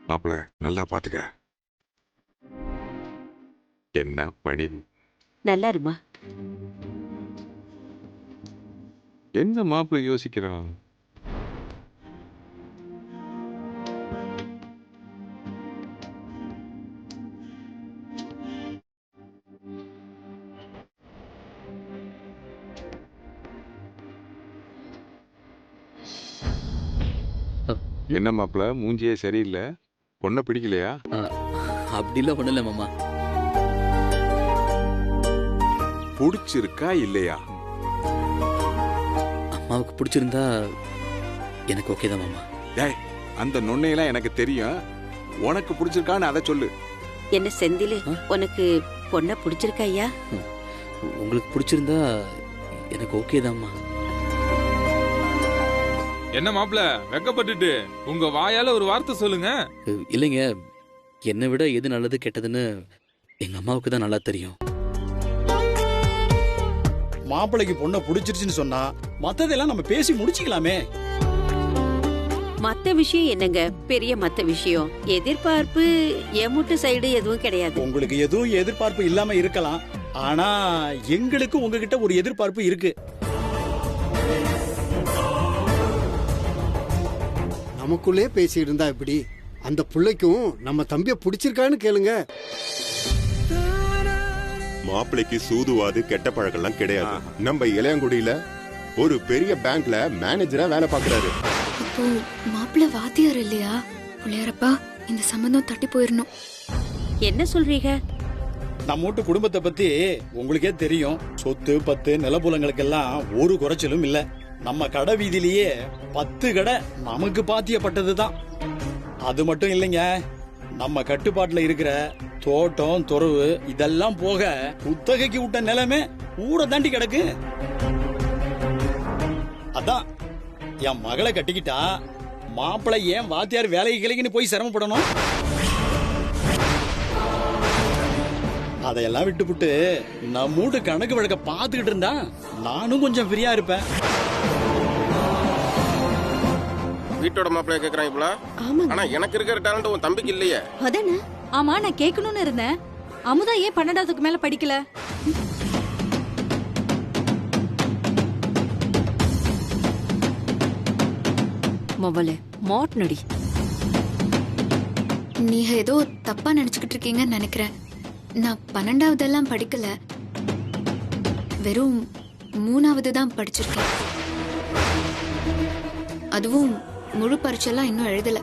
மாப்பிள நல்லா பாத்துக்க. என்ன பணி? நல்லா இருமா. என்ன மாப்பிள யோசிக்கிறான்? என்ன மாப்பிள மூஞ்சியே சரியில்லை, பொண்ணை பிடிக்கலையா? அப்படிலாம் ஒண்ணும் இல்ல மாமா. பிடிச்சிருக்கா இல்லையா? அம்மாவுக்கு பிடிச்சிருந்தா எனக்கு ஓகே தான் மாமா. டேய், அந்த நொண்ணையெல்லாம் எனக்கு தெரியும். உனக்கு பிடிச்சிருக்கான்னு அதை சொல்லு. என்ன செந்திலு, உனக்கு பொண்ண பிடிச்சிருக்கா ஐயா? உங்களுக்கு பிடிச்சிருந்தா எனக்கு ஓகே தான்மா. என்ன மாப்பிள வெக்கப்பட்டுட்டு உங்க வாயால ஒரு வார்த்தை சொல்லுங்க. இல்லைங்க, என்னை விட எது நல்லது கெட்டதுன்னு எங்க அம்மாவுக்கு தான் நல்லா தெரியும். மாப்பிளைக்கு பொண்ணை பிடிச்சிருச்சுன்னு சொன்னா மத்ததெல்லாம் நம்ம பேசி முடிச்சுக்கலாமே. மத்த விஷயம் என்னங்க பெரிய மத்த விஷயம்? எதிர்பார்ப்பு எமுட்டு சைடு எதுவும் கிடையாது. உங்களுக்கு எதுவும் எதிர்பார்ப்பு இல்லாம இருக்கலாம், ஆனா எங்களுக்கு உங்ககிட்ட ஒரு எதிர்பார்ப்பு இருக்கு. நமக்குள்ளே பேசி இருந்தா இப்படி, அந்த பிள்ளைக்கும் நம்ம தம்பிய பிடிச்சிருக்கான்னு கேளுங்க. மாப்பிளைக்கு சூதுவாது கெட்ட பழக்கம்லாம் கிடையாது. நம்ம இளையங்குடியில ஒரு பெரிய பேங்க்ல மேனேஜரா வேலை பாக்குறாரு. அப்போ மாப்பிள்ள வாத்தியார் இல்லையா? புள்ளையாரப்பா, இந்த சம்பந்தம் தட்டி போயிடணும். என்ன சொல்றீங்க? நம்ம வீட்டு குடும்பத்தை பத்தி உங்களுக்கே தெரியும். சொத்து பத்து நிலப்புலங்களுக்கெல்லாம் ஒரு குறைச்சலும் இல்ல. நம்ம கடை வீதியிலேயே 10 கடை நமக்கு பாத்தியப்பட்டதுதான். அது மட்டும் இல்லைங்க, நம்ம கட்டுப்பாட்டுல இருக்கிற தோட்டம் துறவு இதெல்லாம் போக குத்தகைக்கு விட்ட நிலைமை ஊரை தாண்டி கிடக்கு. அதான் என் மகளை கட்டிக்கிட்டா மாப்பிள்ளை ஏன் வாத்தியார் வேலைக்கு கிளைக்குன்னு போய் சிரமப்படணும்? அதையெல்லாம் விட்டுப்புட்டு நம்ம வீட்டு கணக்கு வழக்க பாத்துக்கிட்டு இருந்தா நானும் கொஞ்சம் ஃப்ரீயா இருப்பேன். வீட்டோட மாப்பிளைய கேக்குறாங்க. ஆனா எனக்கு இருக்கிற டேலண்ட் உன் தம்பிக்கு இல்லையே. அதானே? ஆமா, நான் கேட்கணும்னு இருந்தேன். அமுதா ஏன் 12க்கு மேல படிக்கல? மொபைல் மோட் நடி. நீங்க ஏதோ தப்பா நினைச்சுக்கிட்டு இருக்கீங்கன்னு நினைக்கிறேன். நான் 12வதெல்லாம் படிக்கல, வெறும் 3வது தான் படிச்சிருக்கேன். அதுவும் முழு பரீட்சைலாம் இன்னும் எழுதல.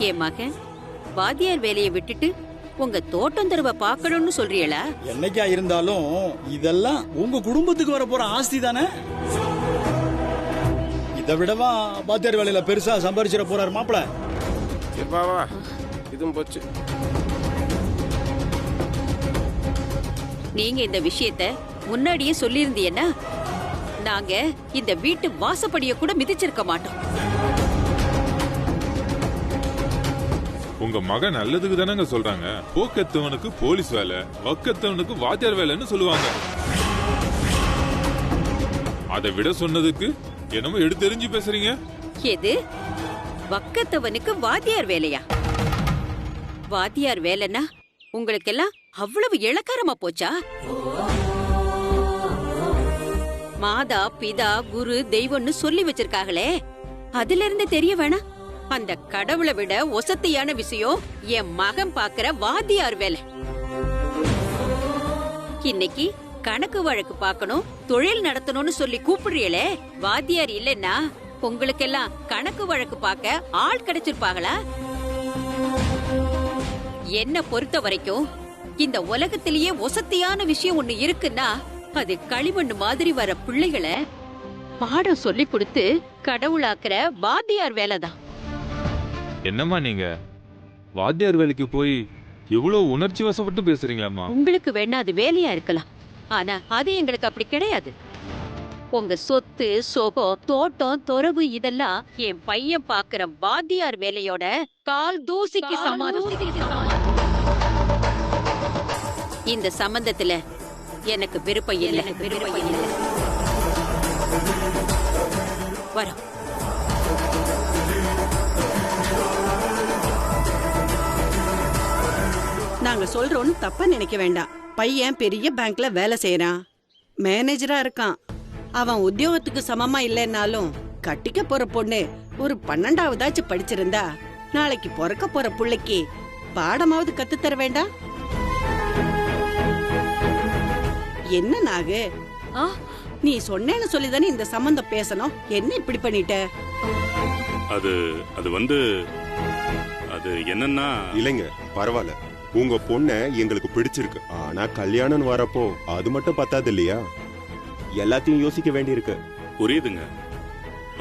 என் மகன் வாத்தியார் வேலையை விட்டுட்டு உங்க தோட்டம் தருவ பாக்கணும்னு சொல்றீங்களா? என்னைக்கா இருந்தாலும் இதெல்லாம் உங்க குடும்பத்துக்கு வர போற ஆஸ்தி தானே. இதை விடவா வாத்தியார் வேலையில பெருசா சம்பாரிச்சிட போறாரு மாப்பிள. இதுவும் போச்சு. நீங்க இந்த விஷயத்த முன்னாடியே சொல்லியிருந்தீங்கன்னா நாங்க இந்த வீட்டு வாசப்படிய கூட மிதிச்சிருக்க மாட்டோம். உங்க மகன் நல்லதுக்கு தானங்க சொல்றாங்க. போக்கத்தவனுக்கு போலீஸ் வேலை, வக்கத்தவனுக்கு வாத்தியார் வேலைன்னு சொல்லுவாங்க. அதை விட சொன்னதுக்கு என்னமோ எடுத்தெறிஞ்சு பேசுறீங்க. எது வக்கத்தவனுக்கு வாத்தியார் வேலையா? வாத்தியார் வேலைன்னா உங்களுக்கெல்லாம் அவ்வளவு இளக்காரமா போச்சா? மாதா பிதா குரு தெய்வம்னு சொல்லி வச்சிருக்காங்களே, அதுல இருந்து தெரிய வேணாம்? அந்த கடவுளை விட ஒசத்தியான விஷயம் என் மகன் பாக்குற வாத்தியார் வேலை. இன்னைக்கு கணக்கு வழக்கு பார்க்கணும், தொழில் நடத்தணும்னு சொல்லி கூப்பிடுறீங்களே, வாத்தியார் இல்லைன்னா உங்களுக்கெல்லாம் கணக்கு வழக்கு பார்க்க ஆள் கிடைச்சிருப்பாங்களா? என்ன பொறுத்த வரைக்கும் இந்த உலகத்திலேயே ஒசத்தியான விஷயம் ஒண்ணு இருக்குன்னா அது களிமண் மாதிரி வர பிள்ளைகளை பாடம் சொல்லி கொடுத்து கடவுளாக்குற வாத்தியார் வேலைதான். என்னம்மா நீங்க வாத்தியார் வேலைக்கு போய் இவ்வளவு உணர்ச்சி வசப்பட்டு பேசுறீங்களாம்மா? உங்களுக்கு வேணா அது வேலையா இருக்கலாம், ஆனா அது எங்களுக்கு அப்படி கிடையாது. உங்க சொத்து சொகம் தோட்டம் துறவு இதெல்லாம் என் பையன் பாக்குற வாத்தியார் வேலையோட கால் தூசிக்கு சமாதம். இந்த சம்பந்தத்துல எனக்கு விருப்பம் இல்லை. வரோம். நாங்க சொல்றோன்னு தப்பா நினைக்க வேண்டாம். பையன் பெரிய பேங்க்ல வேலை செய்யறான், மேனேஜரா இருக்கான். அவன் உத்தியோகத்துக்கு சமமா இல்லைன்னாலும் கட்டிக்க போற பொண்ணு ஒரு 12ஆவதாச்சும் படிச்சிருந்தா நாளைக்கு பிறக்க போற புள்ளைக்கு பாடமாவது கத்து தர வேண்டாம்? என்ன நாகு, நீ சொன்னேன்னு சொல்லிதானே இந்த சம்பந்தம் பேசணும். என்ன இப்படி பண்ணிட்ட? அது என்னன்னா இல்லைங்க, பரவாயில்ல. உங்க பொண்ண எங்களுக்கு பிடிச்சிருக்கு. ஆனா கல்யாணம் வரப்போ அது மட்டும் பத்தாது இல்லையா? எல்லாத்தையும் யோசிக்க வேண்டியிருக்கு. புரியுதுங்க.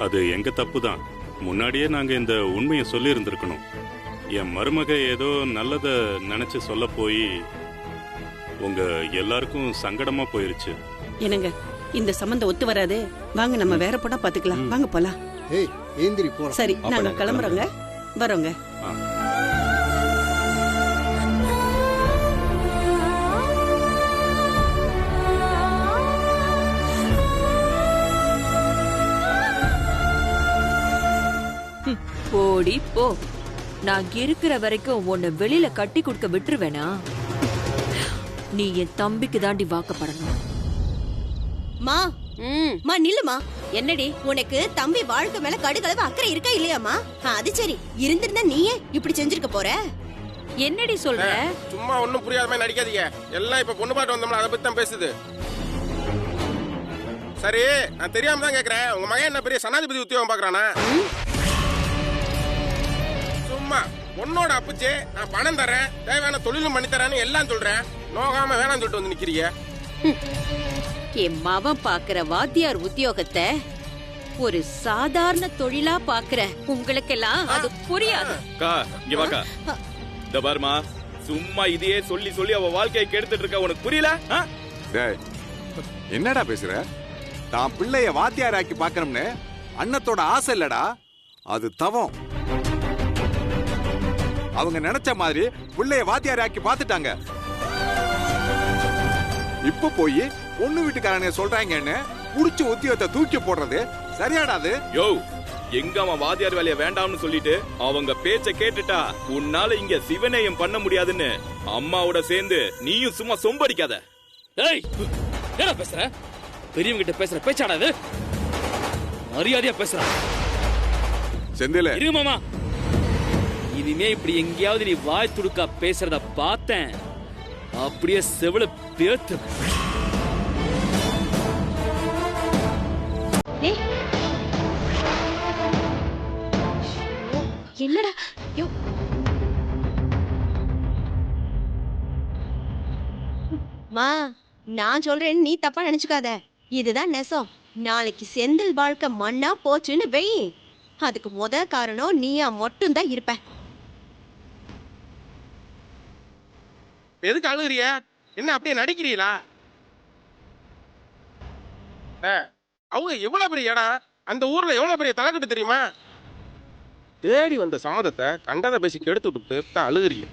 அது எங்க தப்பு தான். முன்னாடியே நாங்க இந்த உண்மையை சொல்லி இருந்திருக்கணும். என் மருமக ஏதோ நல்லத நினைச்சு சொல்ல போய் உங்க எல்லாருக்கும் சங்கடமா போயிருச்சு. என்னங்க, இந்த சம்பந்தம் ஒத்து வராது. வாங்க நம்ம வேற பொண்ணா பாத்துக்கலாம். வாங்க போலாம். ஏய் ஏந்திரி போலாம். சரி, நாங்க கிளம்புறோங்க, வரோங்க. போடி போ. நான் இருக்கிற வரைக்கும் உன்னை வெளியில கட்டி கொடுக்க விட்டுருவேனா? நீ என் தம்பிக்கு தாண்டி வாக்கப்படணும். மா மா நில்லுமா. என்னடி உனக்கு தம்பி வாழ்க்கை மேல கடுகளவு அக்கறை இருக்கா இல்லையாமா? அது சரி, இருந்திருந்தா நீயே இப்படி செஞ்சிருக்க போற. என்னடி சொல்ற? சும்மா ஒண்ணும் புரியாத மாதிரி நடிக்காதீங்க. எல்லாம் இப்ப பொண்ணு பாட்டு வந்தோம்ல, அதை பத்தி தான் பேசுது. சரி, நான் தெரியாம தான் கேக்குறேன். உங்க மகன் என்ன பெரிய சனாதிபதி உத்தியோகம் பாக்குறானா? சும்மா பொண்ணோட அப்புச்சே நான் பணம் தரேன், தேவையான தொழிலும் பண்ணி தரேன்னு எல்லாம் சொல்றேன். நோகாம வேணாம் சொல்லிட்டு வந்து நிக்கிறீங்க. என் மவன் பாக்குற வாத்தியார் உத்தியோகத்தை ஒரு சாதாரண தொழிலா பாக்குற உங்களுக்கெல்லாம் அது புரியாது. இங்க வாக்கா. இந்த பாருமா, சும்மா இதையே சொல்லி சொல்லி அவ வாழ்க்கையை கெடுத்துட்டு இருக்க. உனக்கு புரியல? என்னடா பேசுற? தான் பிள்ளைய வாத்தியார் ஆக்கி பாக்கணும்னு அண்ணத்தோட ஆசை இல்லடா, அது தவம். அவங்க நினைச்ச மாதிரி பிள்ளைய வாத்தியார் ஆக்கி பாத்துட்டாங்க. இப்ப போய் பொண்ணு வீட்டுக்காரங்க சொல்றாங்கன்னு புடிச்சு உத்தியோகத்தை தூக்கி போடுறது சரியாடாது? யோ, எங்க அவன் வாத்தியார் வேலைய வேண்டாம்னு சொல்லிட்டு அவங்க பேச்ச கேட்டுட்டா உன்னால இங்க சிவநேயம் பண்ண முடியாதுன்னு அம்மாவோட சேர்ந்து நீயும் சும்மா சொம்படிக்காத. ஏய், என்ன பேசுற? பெரியவங்க கிட்ட பேசுற பேச்சாடா இது? மரியாதையா பேசுற. செந்தில இரு மாமா. இனிமே இப்படி எங்கேயாவது நீ வாய் துடுக்கா பேசுறத பார்த்தேன், அப்படியே செவில பேத்து. என்னடா? மா, நான் சொல்றேன், நீ தப்பா நினைச்சுக்காத. இதுதான் நெசம். நாளைக்கு செந்தில் வாழ்க்கை மண்ணா போச்சுன்னு வெயி, அதுக்கு முத காரணம் நீயா மட்டும் தான் இருப்ப. எதுக்கு அழுகுறிய? என்ன அப்படியே நடிக்கிறீங்களா? அவங்க எவ்வளவு பெரிய இடம், அந்த ஊர்ல எவ்வளவு பெரிய தலைக்கட்டு தெரியுமா? தேடி வந்த சாதத்தை கண்டதை பேசி கெடுத்து விட்டு அழுகுறீங்க.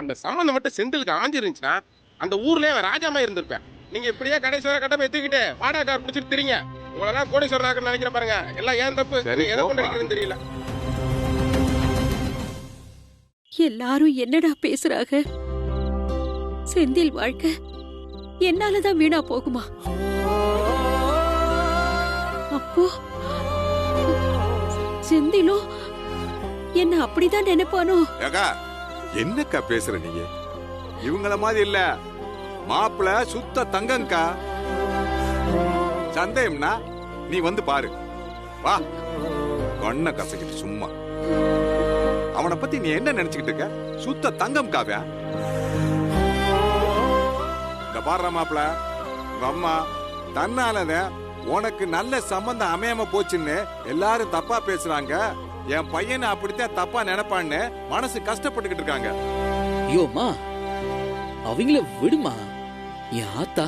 அந்த சம்பந்தம் மட்டும் செந்திலுக்கு ஆஞ்சிருந்துச்சுன்னா அந்த ஊர்லயே ராஜாமா இருந்திருப்பேன். நீங்க இப்படியே கடைசி கட்ட போய் தூக்கிட்டு வாடகை கார் பிடிச்சிட்டு தெரியுங்க. உங்களெல்லாம் கோடீஸ்வரராக நினைக்கிறேன் பாருங்க. எல்லாம் ஏன் தப்பு, எதை கொண்டு அடிக்கிறதுன்னு தெரியல. எல்லாரும் என்னடா பேசுறாங்க? செந்தில் வாழ்க்கை என்னாலதான் வீணா போகுமா? அப்போ செந்திலும் என்ன அப்படிதான் நினைப்பானோ? என்னக்கா பேசுற நீங்க? இவங்கள மாதிரி இல்ல, மாப்பிள்ள சுத்த தங்கங்கா. சந்தேகம்னா நீ வந்து பாரு. வா, கண்ண கசக்கிட்டு சும்மா. அவனை பத்தி நீ என்ன நினைச்சுக்கிட்டு இருக்க? சுத்த தங்கம் காவியா. இந்த பாடுற மாப்பிள்ள, உங்க அம்மா தன்னாலதான் உனக்கு நல்ல சம்பந்தம் அமையாம போச்சுன்னு எல்லாரும் தப்பா பேசுறாங்க. என் பையனை அப்படித்தான் தப்பா நினைப்பான்னு மனசு கஷ்டப்பட்டுக்கிட்டு இருக்காங்க. ஐயோமா, அவங்கள விடுமா. என் ஆத்தா,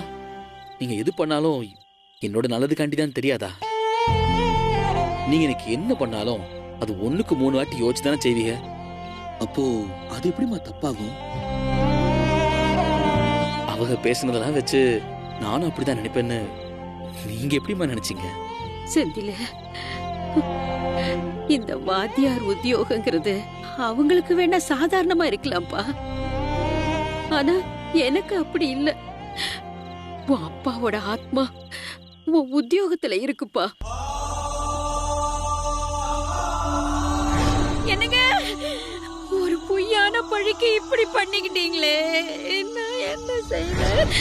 நீங்க எது பண்ணாலும் என்னோட நல்லதுக்காண்டி தான் தெரியாதா? நீங்க எனக்கு என்ன பண்ணாலும் அது 1க்கு 3 வாட்டி யோசிச்சு தானே செய்வீங்க. அப்போ அது எப்படிமா தப்பாகும்? அவங்க பேசுனதெல்லாம் வச்சு நானும் அப்படிதான் நினைப்பேன்னு நீங்க எப்படிமா நினைச்சீங்க? செந்தில, இந்த வாத்தியார் உத்தியோகங்கிறது அவங்களுக்கு வேணா சாதாரணமா இருக்கலாம்ப்பா. ஆனா எனக்கு அப்படி இல்ல. உன் அப்பாவோட ஆத்மா உன் உத்தியோகத்துல இருக்குப்பா. என்னங்க, ஒரு பொய்யான பழிக்கு இப்படி பண்ணிக்கிட்டீங்களே, நான் என்ன செய்யறேன்?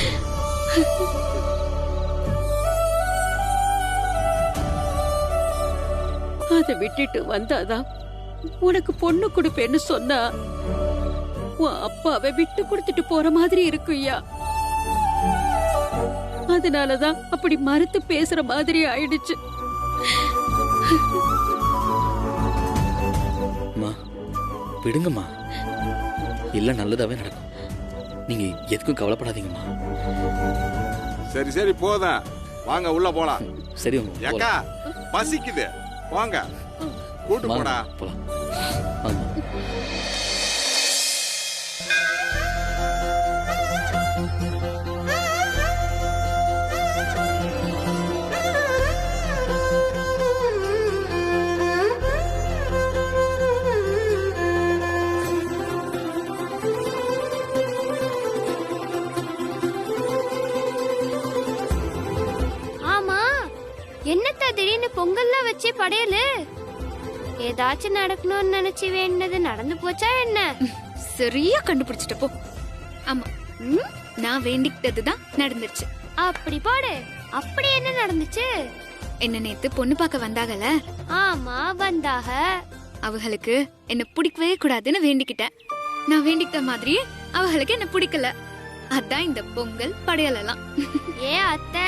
அதை விட்டுட்டு வந்தாதான் உனக்கு பொண்ணு கொடுப்பேன்னு சொன்னா உன் அப்பாவை விட்டு கொடுத்துட்டு போற மாதிரி இருக்குய்யா. அதனாலதான் அப்படி மறுத்து பேசுற மாதிரி ஆயிடுச்சு. விடுங்கம்மா, இல்ல நல்லதாவே நடக்கும். நீங்க எதுக்கும் கவலைப்படாதீங்கம்மா. சரி சரி போதா, வாங்க உள்ள போலாம். சரி ஏக்கா, பசிக்குது, வாங்க கூட்டு போடா. ஆமா, என்னத்த திடீர்னு பொங்கல்லாம் வச்சு படையலு? ஏதாச்சும் நடக்கணும்னு நினைச்சு வேண்டது நடந்து போச்சா என்ன? சரியா கண்டுபிடிச்சிட்ட போ. ஆமா, நான் வேண்டிக்கிட்டதுதான் நடந்துருச்சு. அப்படி போடு. அப்படி என்ன நடந்துச்சு? என்ன நேத்து பொண்ணு பார்க்க வந்தாகல? ஆமா வந்தாக. அவங்களுக்கு என்ன பிடிக்கவே கூடாதுன்னு வேண்டிக்கிட்டேன். நான் வேண்டிக்கிட்ட மாதிரியே அவங்களுக்கு என்ன பிடிக்கல. அதான் இந்த பொங்கல் படையல் எல்லாம். ஏ அத்தை,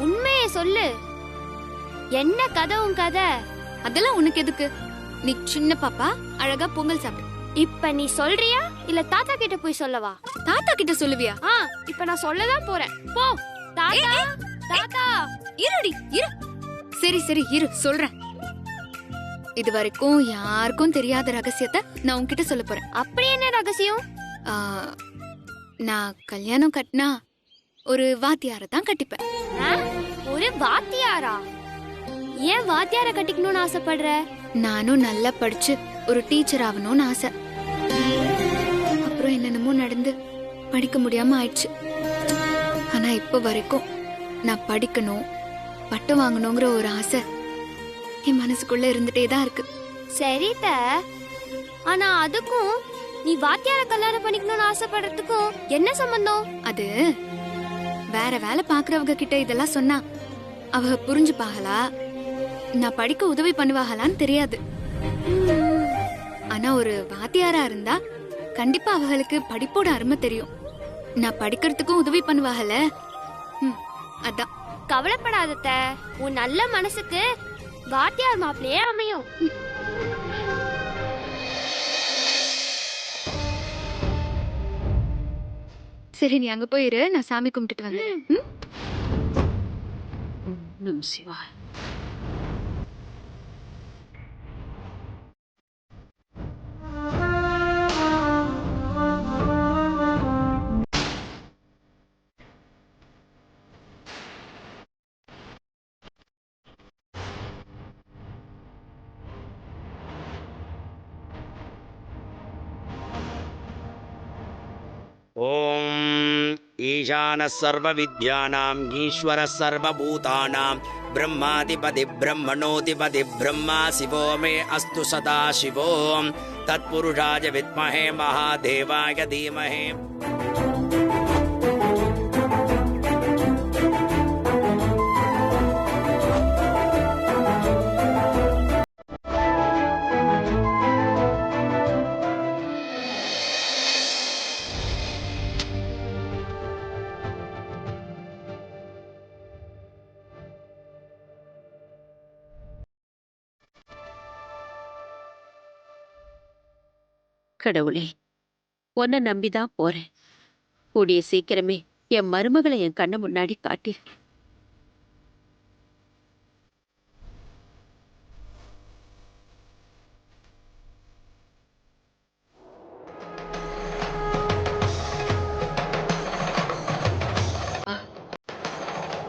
உண்மையை சொல்லு. என்ன கதை உன் கதை? அதெல்லாம் உனக்கு எதுக்கு? நீ சின்ன பாப்பா, அழகா பொங்கல் சாப்பிடு. இப்ப நீ சொல்றியா இல்ல தாத்தா கிட்ட போய் சொல்லவா? தாத்தா கிட்ட சொல்லுவியா? இப்ப நான் சொல்லதான் போறேன். போ தாத்தா. தாத்தா இருடி இரு. சரி சரி இரு, சொல்றேன். இது வரைக்கும் யாருக்கும் தெரியாத ரகசியத்தை நான் உன்கிட்ட சொல்ல போறேன். அப்படி என்ன ரகசியம்? நான் கல்யாணம் கட்டினா ஒரு வாத்தியாரை தான் கட்டிப்பேன். ஒரு வாத்தியாரா? ஏன் வாத்தியார கட்டிக்கணும்னு ஆசைப்படுற? நானும் நல்லா படிச்சு ஒரு டீச்சர் ஆகணும்னு ஆசை. அப்புறம் என்னென்னமோ நடந்து படிக்க முடியாம ஆயிடுச்சு. ஆனா இப்ப வரைக்கும் நான் படிக்கணும், பட்டம் வாங்கணுங்கிற ஒரு ஆசை என் மனசுக்குள்ள இருந்துட்டே தான் இருக்கு. சரித, ஆனா அதுக்கும் நீ வாத்தியார கல்யாணம் பண்ணிக்கணும்னு ஆசைப்படுறதுக்கும் என்ன சம்பந்தம்? அது வேற வேலை பாக்குறவங்க கிட்ட இதெல்லாம் சொன்னா அவ புரிஞ்சுப்பாங்களா, நான் படிக்க உதவி பண்ணுவாங்களான்னு தெரியாது. ஆனா ஒரு வாத்தியாரா இருந்தா கண்டிப்பா அவங்களுக்கு படிப்போட அருமை தெரியும். நான் படிக்கிறதுக்கும் உதவி பண்ணுவாங்கல்ல, அதான். கவலைப்படாதத்த, உன் நல்ல மனசுக்கு வாத்தியார் மாப்பிளையே அமையும். சரி, நீ அங்க போயிரு, நான் சாமி கும்பிட்டுட்டு வந்தேன். சிவா, ओम ईशानः सर्वविद्यानां ईश्वरः सर्वभूतानां ब्रह्माधिपति ब्रह्मणोधिपति ब्रह्मा शिवो मे अस्तु सदा शिवो तत्पुरुषाय विद्महे महादेवाय धीमहि. கடவுளே, உன்னை நம்பிதான் போறேன். கூடிய சீக்கிரமே என் மருமகளை என் கண்ணு முன்னாடி காட்டி.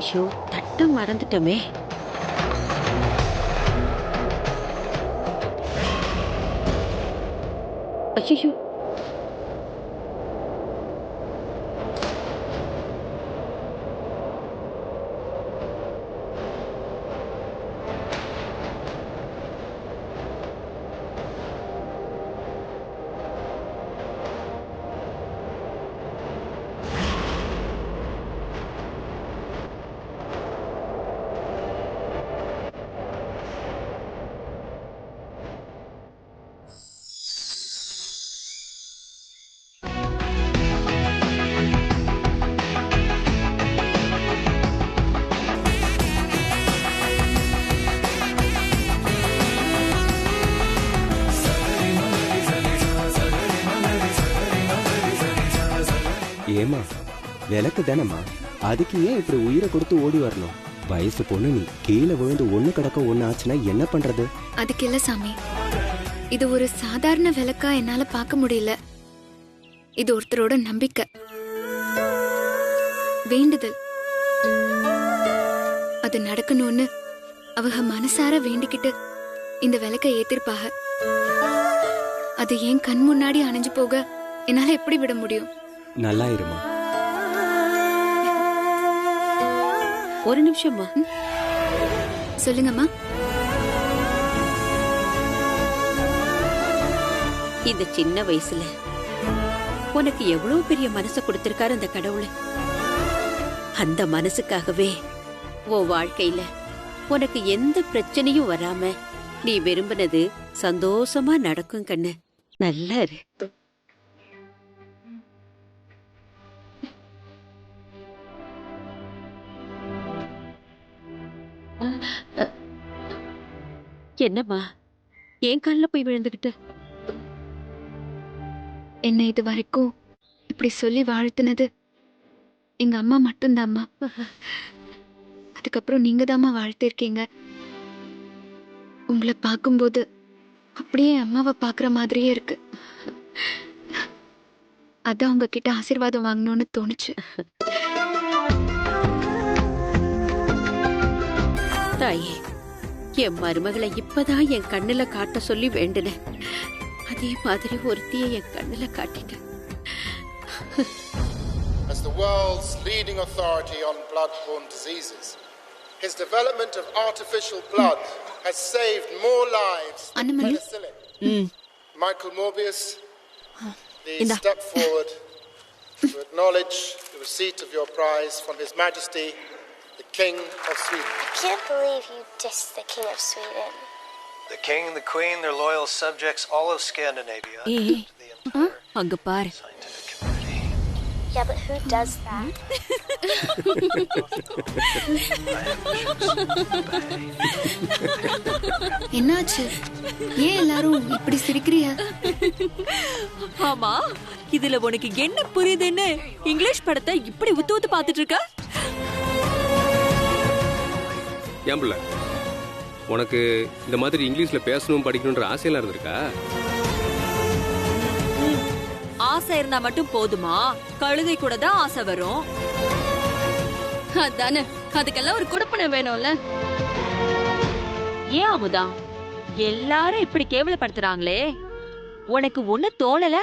ஐயோ, தட்ட மறந்துட்டோமே. ஐயோ, ஏமா விளக்கு தானம்மா, அதுக்கு ஏன் இப்படி உயிரை கொடுத்து ஓடி வரணும்? வயசு பொண்ணு நீ, கீழே விழுந்து ஒண்ணு கிடக்க ஒண்ணு ஆச்சுன்னா என்ன பண்றது? அதுக்கு இல்ல சாமி, இது ஒரு சாதாரண விளக்கா என்னால பார்க்க முடியல. இது ஒருத்தரோட நம்பிக்கை, வேண்டுதல். அது நடக்கணும்னு அவங்க மனசார வேண்டிக்கிட்டு இந்த விளக்கை ஏத்திருப்பாக. அது ஏன் கண் முன்னாடி அணைஞ்சு போக என்னால எப்படி விட முடியும்? நல்லா இருமா. ஒரு நிமிஷம்மா. சொல்லுங்கம்மா. இந்த சின்ன வயசுல உனக்கு எவ்வளவு பெரிய மனசு கொடுத்திருக்காரு அந்த கடவுள். அந்த மனசுக்காகவே உன் வாழ்க்கையில உனக்கு எந்த பிரச்சனையும் வராம நீ விரும்பினது சந்தோஷமா நடக்கும் கண்ணு. நல்லா இரு. என்னம்மா, என் காலில் போய் விழுந்துகிட்டு? என்னை இது வரைக்கும் இப்படி சொல்லி வாழ்த்துனது எங்க அம்மா மட்டும்தாம்மா. அதுக்கப்புறம் நீங்க தாம்மா வாழ்த்திருக்கீங்க. உங்களை பார்க்கும்போது அப்படியே அம்மாவை பார்க்குற மாதிரியே இருக்கு. அதான் உங்ககிட்ட ஆசீர்வாதம் வாங்கணும்னு தோணுச்சு. தாயே, என் மருமகளை இப்பதான் என் கண்ணுல காட்ட சொல்லி வேண்டினேன். அதே மாதிரி ஒருத்திய என் கண்ணுல காட்டிட்டேன். As the world's leading authority on blood-borne diseases, his development of artificial blood has saved more lives than penicillin. Michael Morbius, please step forward to acknowledge the receipt of your prize from His Majesty, the King of Sweden. I can't believe you dissed the King of Sweden. The king, the queen, their loyal subjects, all of Scandinavia. அங்க பாரு. Yeah, but who does that? என்னாச்சு? ஏன் எல்லாரும் இப்படி சிரிக்கிறீங்க? ஆமா, இதுல உனக்கு என்ன புரியுதுன்னு இங்கிலீஷ் படத்தை இப்படி உத்து உத்து பாத்துட்டு இருக்க? ஏன் பிள்ளை, உனக்கு இந்த மாதிரி இங்கிலீஷ்ல பேசணும் படிக்கணும்ன்ற ஆசையெல்லாம் இருந்திருக்கா? ஆசை இருந்தா மட்டும் போதுமா? கழுதை கூட தான் ஆசை வரும். அதானே, அதுக்கெல்லாம் ஒரு குடுப்பனை வேணும்ல. ஏன் அமுதா, எல்லாரும் இப்படி கேவலப்படுத்துறாங்களே, உனக்கு ஒண்ணு தோணல?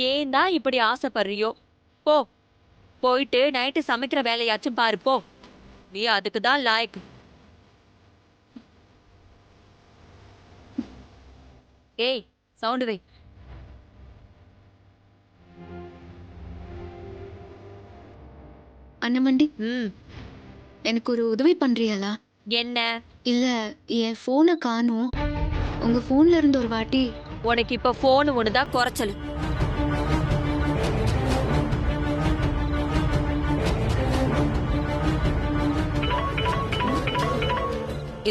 ஏன் தான் இப்படி ஆசைப்படுறியோ? போ, போயிட்டு நைட்டு சமைக்கிற வேலையாச்சும் பாரு போ. நீ அதுக்கு தான் லாய்க்கு. ஏய், சவுண்டு வை. அண்ணமண்டி, எனக்கு ஒரு உதவி பண்றியாளா? என்ன? இல்ல, என் போனை காணோம். உங்க போன்ல இருந்து ஒரு வாட்டி. உனக்கு இப்ப போன் ஒண்ணுதான் குறைச்சல்.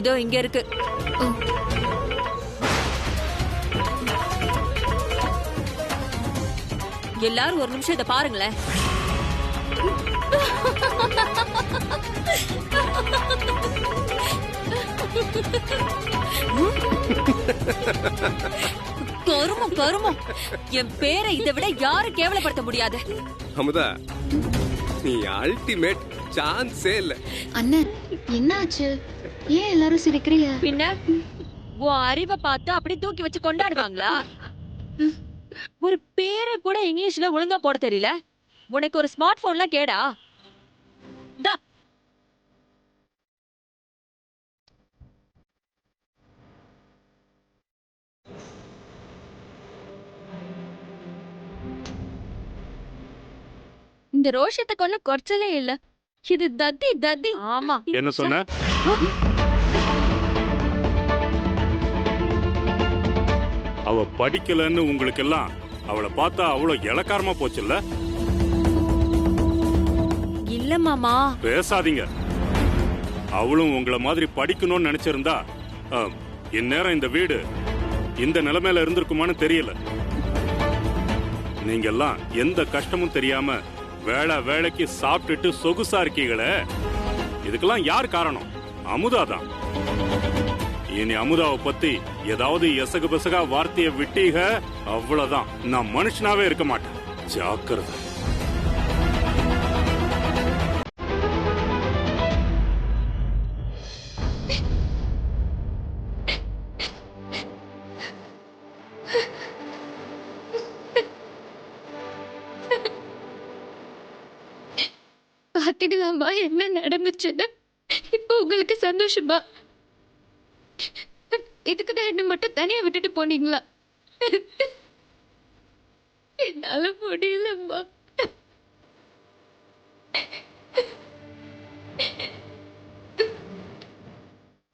இதோ இங்க இருக்கு. எல்லாரும் ஒரு நிமிஷம் இதை பாருங்களேன். கருமம் கருமம், என் பேரை இதை விட யாரும் கேவலப்படுத்த முடியாது. அமுதா, நீ அல்டிமேட், சான்ஸே இல்ல. அண்ணன், என்னாச்சு? ஏன் எல்லாரும் சிரிக்கிறீங்க? பின்ன உன் அறிவை பார்த்து அப்படி தூக்கி வச்சு கொண்டாடுவாங்களா? ஒரு பேரை கூட இங்கிலீஷ்ல ஒழுங்கா போட தெரியல. உனக்கு ஒரு ஸ்மார்ட் போன்லாம் கேடா? இந்தா. இந்த ரோஷத்துக்கு ஒன்னும் குறைச்சலே இல்ல. இது தத்தி தத்தி. ஆமா. என்ன சொன்ன? அவ படிக்கலன்னு உங்களுக்கு எல்லாம் அவளை பார்த்தா அவ்வளவு இளக்காரமா போச்சுல்ல? இல்ல மாமா. பேசாதீங்க. அவளும் உங்களை மாதிரி படிக்கணும்னு நினைச்சிருந்தா இந்நேரம் இந்த வீடு இந்த நிலைமையில இருந்திருக்குமான்னு தெரியல. நீங்க எல்லாம் எந்த கஷ்டமும் தெரியாம வேலைக்கு சாப்பிட்டுட்டு சொகுசா இருக்கீங்களே, இதுக்கெல்லாம் யார் காரணம்? அமுதாதான். இனி அமுதாவை பத்தி ஏதாவது எசகு பெசகா வார்த்தையை விட்டீங்க, அவ்வளவுதான், நான் மனுஷனாவே இருக்க மாட்டேன். ஜாக்கிரதை. பாத்தீங்களாமா என்ன நடந்துச்சுன்னு? இப்போ உங்களுக்கு சந்தோஷமா? இதுக்குதான் என்ன மட்டும் தனியா விட்டுட்டு போனீங்களா? என்னால முடியலம்மா.